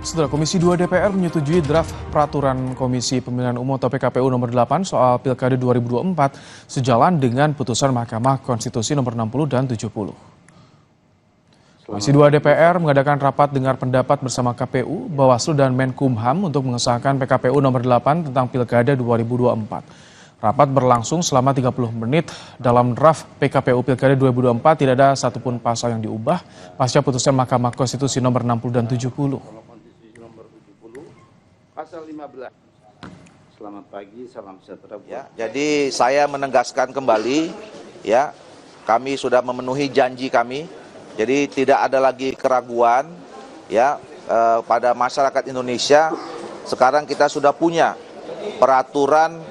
Setelah Komisi 2 DPR menyetujui draft Peraturan Komisi Pemilihan Umum atau PKPU nomor 8 soal Pilkada 2024 sejalan dengan putusan Mahkamah Konstitusi nomor 60 dan 70. Komisi 2 DPR mengadakan rapat dengar pendapat bersama KPU, Bawaslu dan Menkumham untuk mengesahkan PKPU nomor 8 tentang Pilkada 2024. Rapat berlangsung selama 30 menit. Dalam draft PKPU Pilkada 2024 tidak ada satupun pasal yang diubah pasca putusan Mahkamah Konstitusi nomor 60 dan 70. Pasal 15. Selamat pagi, salam sejahtera. Ya, jadi saya menegaskan kembali, ya, kami sudah memenuhi janji kami. Jadi tidak ada lagi keraguan, ya, pada masyarakat Indonesia. Sekarang kita sudah punya peraturan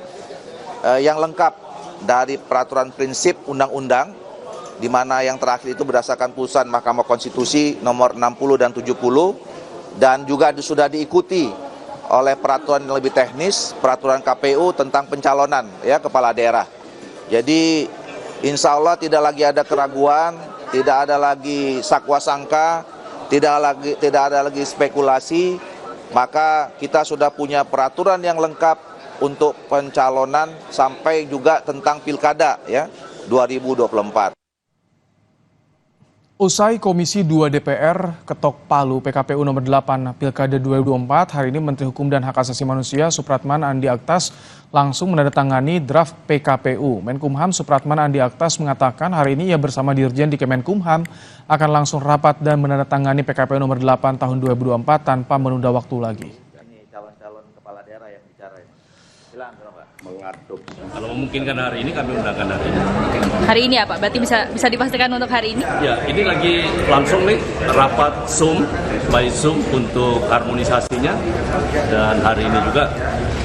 yang lengkap dari peraturan prinsip undang-undang, di mana yang terakhir itu berdasarkan putusan Mahkamah Konstitusi nomor 60 dan 70, dan juga sudah diikuti oleh peraturan yang lebih teknis, peraturan KPU tentang pencalonan, ya, kepala daerah. Jadi insya Allah tidak lagi ada keraguan, tidak ada lagi sakwa sangka, tidak ada lagi spekulasi. Maka kita sudah punya peraturan yang lengkap untuk pencalonan sampai juga tentang pilkada, ya, 2024. Usai Komisi 2 DPR ketok palu PKPU nomor 8 Pilkada 2024, hari ini Menteri Hukum dan Hak Asasi Manusia Supratman Andi Aktas langsung menandatangani draft PKPU. Menkumham Supratman Andi Aktas mengatakan hari ini ia bersama Dirjen di Kemenkumham akan langsung rapat dan menandatangani PKPU nomor 8 tahun 2024 tanpa menunda waktu lagi. Ini calon-calon kepala daerah yang bicara ini. Silakan, Pak. Mengadopsi. Kalau memungkinkan hari ini kami undangkan hari ini. Hari ini ya Pak? Berarti bisa dipastikan untuk hari ini? Ya, ini lagi langsung nih rapat Zoom, by Zoom untuk harmonisasinya. Dan hari ini juga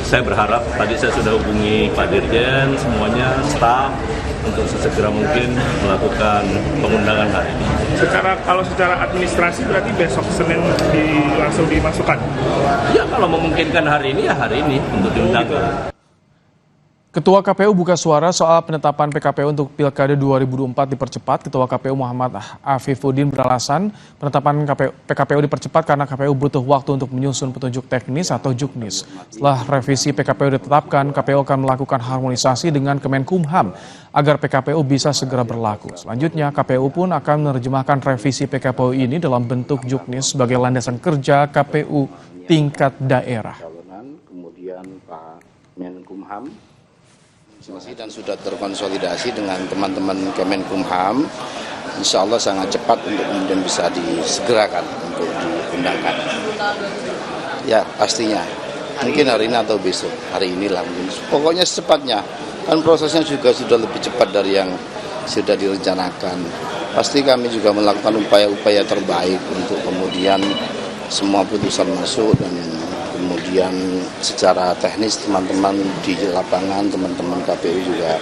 saya berharap, tadi saya sudah hubungi Pak Dirjen, semuanya, staf, untuk sesegera mungkin melakukan pengundangan hari ini. Kalau secara administrasi berarti besok Senin langsung dimasukkan? Ya, kalau memungkinkan hari ini ya hari ini untuk diundangkan. Ketua KPU buka suara soal penetapan PKPU untuk Pilkada 2024 dipercepat. Ketua KPU Muhammad Afifuddin beralasan penetapan PKPU dipercepat karena KPU butuh waktu untuk menyusun petunjuk teknis atau juknis. Setelah revisi PKPU ditetapkan, KPU akan melakukan harmonisasi dengan Kemenkumham agar PKPU bisa segera berlaku. Selanjutnya, KPU pun akan menerjemahkan revisi PKPU ini dalam bentuk juknis sebagai landasan kerja KPU tingkat daerah. Kemudian Pak Menkumham dan sudah terkonsolidasi dengan teman-teman Kemenkumham, insya Allah sangat cepat untuk kemudian bisa disegerakan untuk diundangkan. Ya, pastinya. Mungkin hari ini atau besok. Hari inilah mungkin. Pokoknya secepatnya. Kan prosesnya juga sudah lebih cepat dari yang sudah direncanakan. Pasti kami juga melakukan upaya-upaya terbaik untuk kemudian semua putusan masuk dan kemudian secara teknis teman-teman di lapangan, teman-teman KPU juga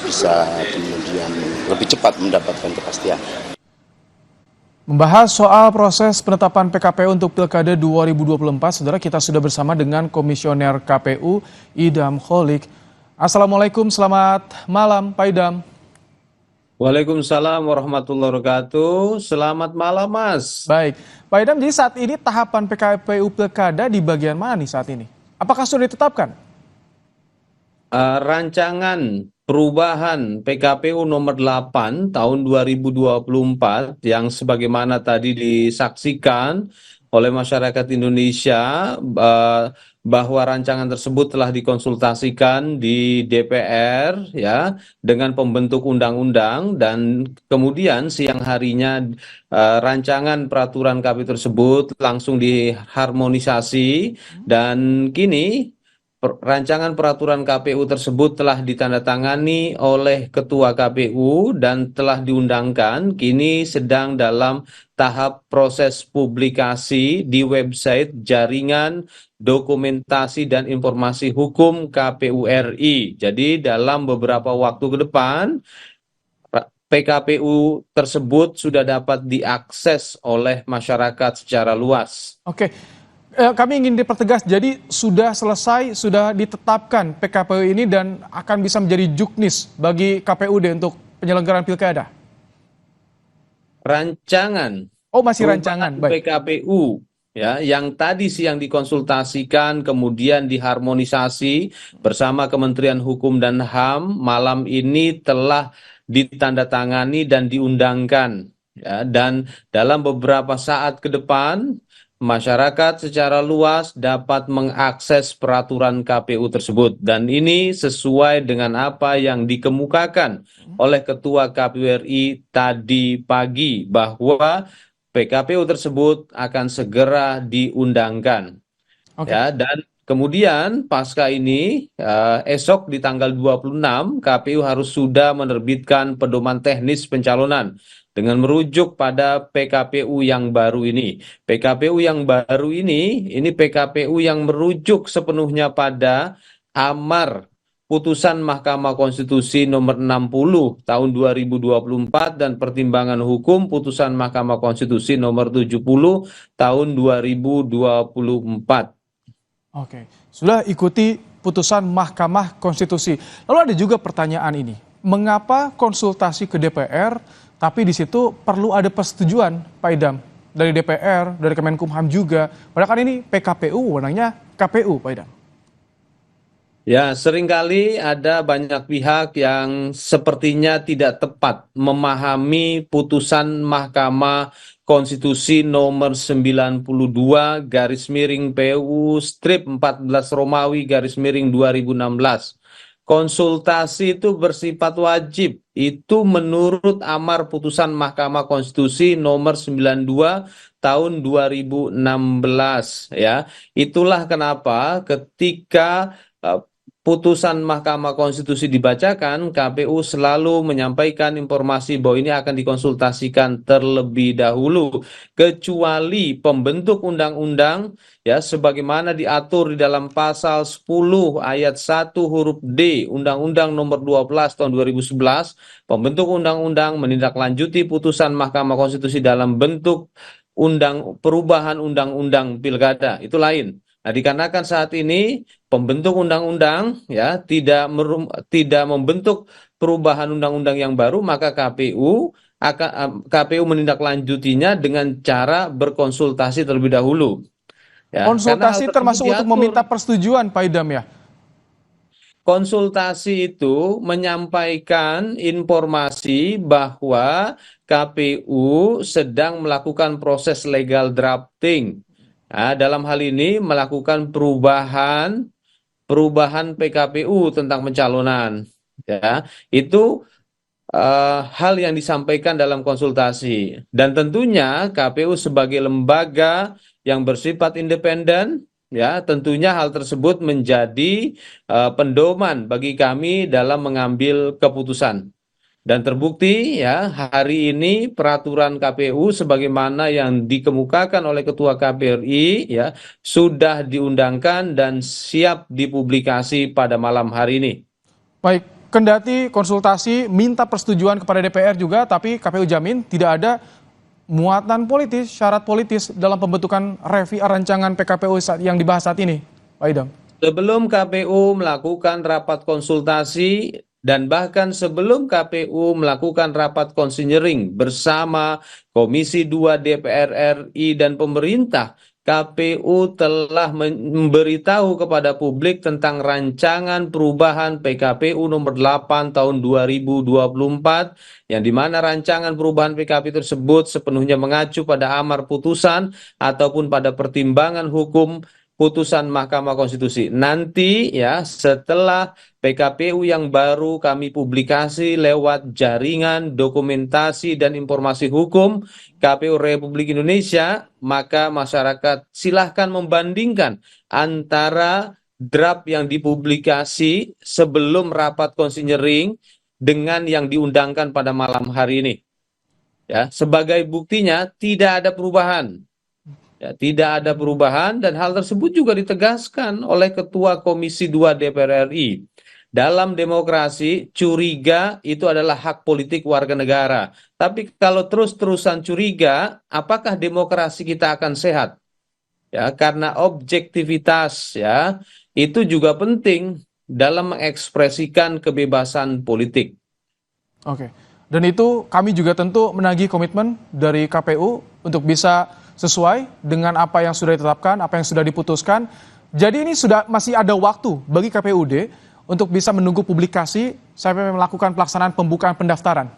bisa kemudian lebih cepat mendapatkan kepastian. Membahas soal proses penetapan PKPU untuk Pilkada 2024, saudara, kita sudah bersama dengan Komisioner KPU Idam Holik. Assalamualaikum, selamat malam Pak Idam. Waalaikumsalam warahmatullahi wabarakatuh. Selamat malam, Mas. Baik, Pak Idam, jadi saat ini tahapan PKPU Pilkada di bagian mana nih saat ini? Apakah sudah ditetapkan? Rancangan perubahan PKPU nomor 8 tahun 2024 yang sebagaimana tadi disaksikan oleh masyarakat Indonesia, bahwa rancangan tersebut telah dikonsultasikan di DPR, ya, dengan pembentuk undang-undang, dan kemudian siang harinya rancangan peraturan KPU tersebut langsung diharmonisasi, dan kini rancangan peraturan KPU tersebut telah ditandatangani oleh Ketua KPU dan telah diundangkan, kini sedang dalam tahap proses publikasi di website Jaringan Dokumentasi dan Informasi Hukum KPU RI. Jadi dalam beberapa waktu ke depan, PKPU tersebut sudah dapat diakses oleh masyarakat secara luas. Oke. Kami ingin dipertegas, jadi sudah selesai, sudah ditetapkan PKPU ini dan akan bisa menjadi juknis bagi KPUD untuk penyelenggaraan pilkada? Rancangan Oh, masih rancangan. Baik. PKPU ya, yang tadi siang dikonsultasikan kemudian diharmonisasi bersama Kementerian Hukum dan HAM, malam ini telah ditandatangani dan diundangkan, ya, dan dalam beberapa saat ke depan masyarakat secara luas dapat mengakses peraturan KPU tersebut, dan ini sesuai dengan apa yang dikemukakan oleh Ketua KPU RI tadi pagi bahwa PKPU tersebut akan segera diundangkan. Oke. Ya, dan kemudian pasca ini esok di tanggal 26 KPU harus sudah menerbitkan pedoman teknis pencalonan dengan merujuk pada PKPU yang baru ini. PKPU yang baru ini PKPU yang merujuk sepenuhnya pada amar putusan Mahkamah Konstitusi nomor 60 tahun 2024 dan pertimbangan hukum putusan Mahkamah Konstitusi nomor 70 tahun 2024. Oke, sudah ikuti putusan Mahkamah Konstitusi. Lalu ada juga pertanyaan ini, mengapa konsultasi ke DPR, tapi di situ perlu ada persetujuan, Pak Idam, dari DPR, dari Kemenkumham juga. Padahal kan ini PKPU, wewenangnya KPU, Pak Idam. Ya, seringkali ada banyak pihak yang sepertinya tidak tepat memahami putusan Mahkamah Konstitusi nomor 92 garis miring PU strip 14 Romawi garis miring 2016. Konsultasi itu bersifat wajib. Itu menurut amar putusan Mahkamah Konstitusi nomor 92 tahun 2016, ya. Itulah kenapa ketika putusan Mahkamah Konstitusi dibacakan, KPU selalu menyampaikan informasi bahwa ini akan dikonsultasikan terlebih dahulu, kecuali pembentuk undang-undang, ya, sebagaimana diatur di dalam pasal 10 ayat 1 huruf D Undang-Undang nomor 12 tahun 2011, pembentuk undang-undang menindaklanjuti putusan Mahkamah Konstitusi dalam bentuk perubahan undang-undang pilkada, itu lain. Nah, dikarenakan saat ini pembentuk undang-undang, ya, tidak membentuk perubahan undang-undang yang baru, maka KPU menindaklanjutinya dengan cara berkonsultasi terlebih dahulu. Ya, Konsultasi termasuk untuk meminta persetujuan, Pak Idam, ya? Konsultasi itu menyampaikan informasi bahwa KPU sedang melakukan proses legal drafting. Nah, dalam hal ini melakukan perubahan PKPU tentang pencalonan, ya, itu hal yang disampaikan dalam konsultasi, dan tentunya KPU sebagai lembaga yang bersifat independen, ya, tentunya hal tersebut menjadi pedoman bagi kami dalam mengambil keputusan. Dan terbukti, ya, hari ini peraturan KPU sebagaimana yang dikemukakan oleh Ketua KPU RI, ya, sudah diundangkan dan siap dipublikasi pada malam hari ini. Baik, kendati konsultasi minta persetujuan kepada DPR juga, tapi KPU jamin tidak ada muatan politis, syarat politis dalam pembentukan rancangan PKPU yang dibahas saat ini, Pak Idam. Sebelum KPU melakukan rapat konsultasi dan bahkan sebelum KPU melakukan rapat konsinyering bersama Komisi 2 DPR RI dan pemerintah, KPU telah memberitahu kepada publik tentang rancangan perubahan PKPU nomor 8 tahun 2024, yang dimana rancangan perubahan PKPU tersebut sepenuhnya mengacu pada amar putusan ataupun pada pertimbangan hukum putusan Mahkamah Konstitusi. Nanti, ya, setelah PKPU yang baru kami publikasi lewat jaringan dokumentasi dan informasi hukum KPU Republik Indonesia, maka masyarakat silahkan membandingkan antara draft yang dipublikasi sebelum rapat konsinyering dengan yang diundangkan pada malam hari ini. Ya, sebagai buktinya tidak ada perubahan. Ya, tidak ada perubahan, dan hal tersebut juga ditegaskan oleh Ketua Komisi 2 DPR RI. Dalam demokrasi, curiga itu adalah hak politik warga negara. Tapi kalau terus-terusan curiga, apakah demokrasi kita akan sehat? Ya, karena objektivitas, ya, itu juga penting dalam mengekspresikan kebebasan politik. Oke, dan itu kami juga tentu menagih komitmen dari KPU untuk bisa sesuai dengan apa yang sudah ditetapkan, apa yang sudah diputuskan. Jadi ini sudah masih ada waktu bagi KPUD untuk bisa menunggu publikasi sampai melakukan pelaksanaan pembukaan pendaftaran.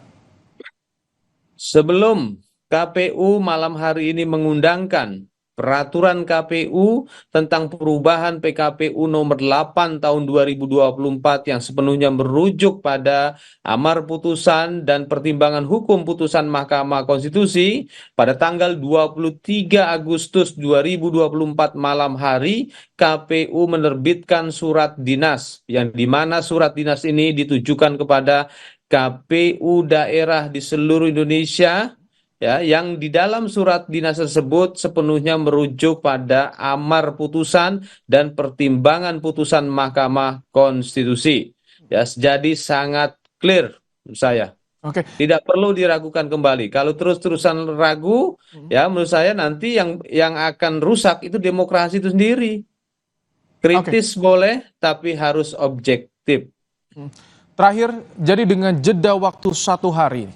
Sebelum KPU malam hari ini mengundangkan peraturan KPU tentang perubahan PKPU nomor 8 tahun 2024 yang sepenuhnya merujuk pada amar putusan dan pertimbangan hukum putusan Mahkamah Konstitusi pada tanggal 23 Agustus 2024 malam hari, KPU menerbitkan surat dinas yang dimana surat dinas ini ditujukan kepada KPU daerah di seluruh Indonesia, ya, yang di dalam surat dinas tersebut sepenuhnya merujuk pada amar putusan dan pertimbangan putusan Mahkamah Konstitusi. Ya, jadi sangat clear menurut saya. Oke. Tidak perlu diragukan kembali. Kalau terus-terusan ragu, ya menurut saya nanti yang akan rusak itu demokrasi itu sendiri. Kritis boleh, tapi harus objektif. Terakhir, jadi dengan jeda waktu 1 hari,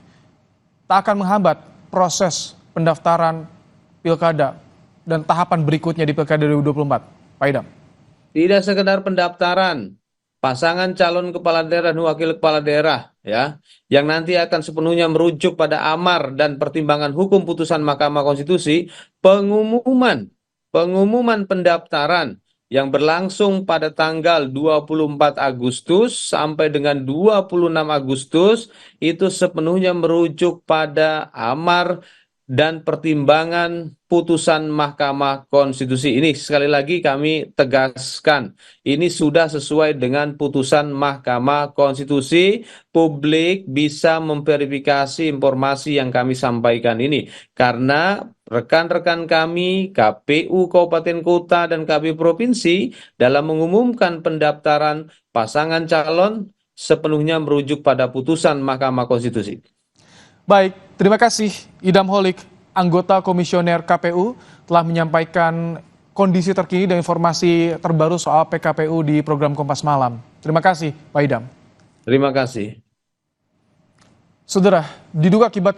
tak akan menghambat proses pendaftaran pilkada dan tahapan berikutnya di pilkada 2024, Pak Idam? Tidak sekedar pendaftaran, pasangan calon kepala daerah dan wakil kepala daerah, ya, yang nanti akan sepenuhnya merujuk pada amar dan pertimbangan hukum putusan Mahkamah Konstitusi, pengumuman pendaftaran yang berlangsung pada tanggal 24 Agustus sampai dengan 26 Agustus itu sepenuhnya merujuk pada amar dan pertimbangan putusan Mahkamah Konstitusi. Ini sekali lagi kami tegaskan, ini sudah sesuai dengan putusan Mahkamah Konstitusi. Publik bisa memverifikasi informasi yang kami sampaikan ini, karena rekan-rekan kami, KPU Kabupaten Kota dan KPU Provinsi dalam mengumumkan pendaftaran pasangan calon sepenuhnya merujuk pada putusan Mahkamah Konstitusi. Baik, terima kasih Idam Holik, anggota komisioner KPU, telah menyampaikan kondisi terkini dan informasi terbaru soal PKPU di program Kompas Malam. Terima kasih, Pak Idam. Terima kasih. Saudara, diduga akibat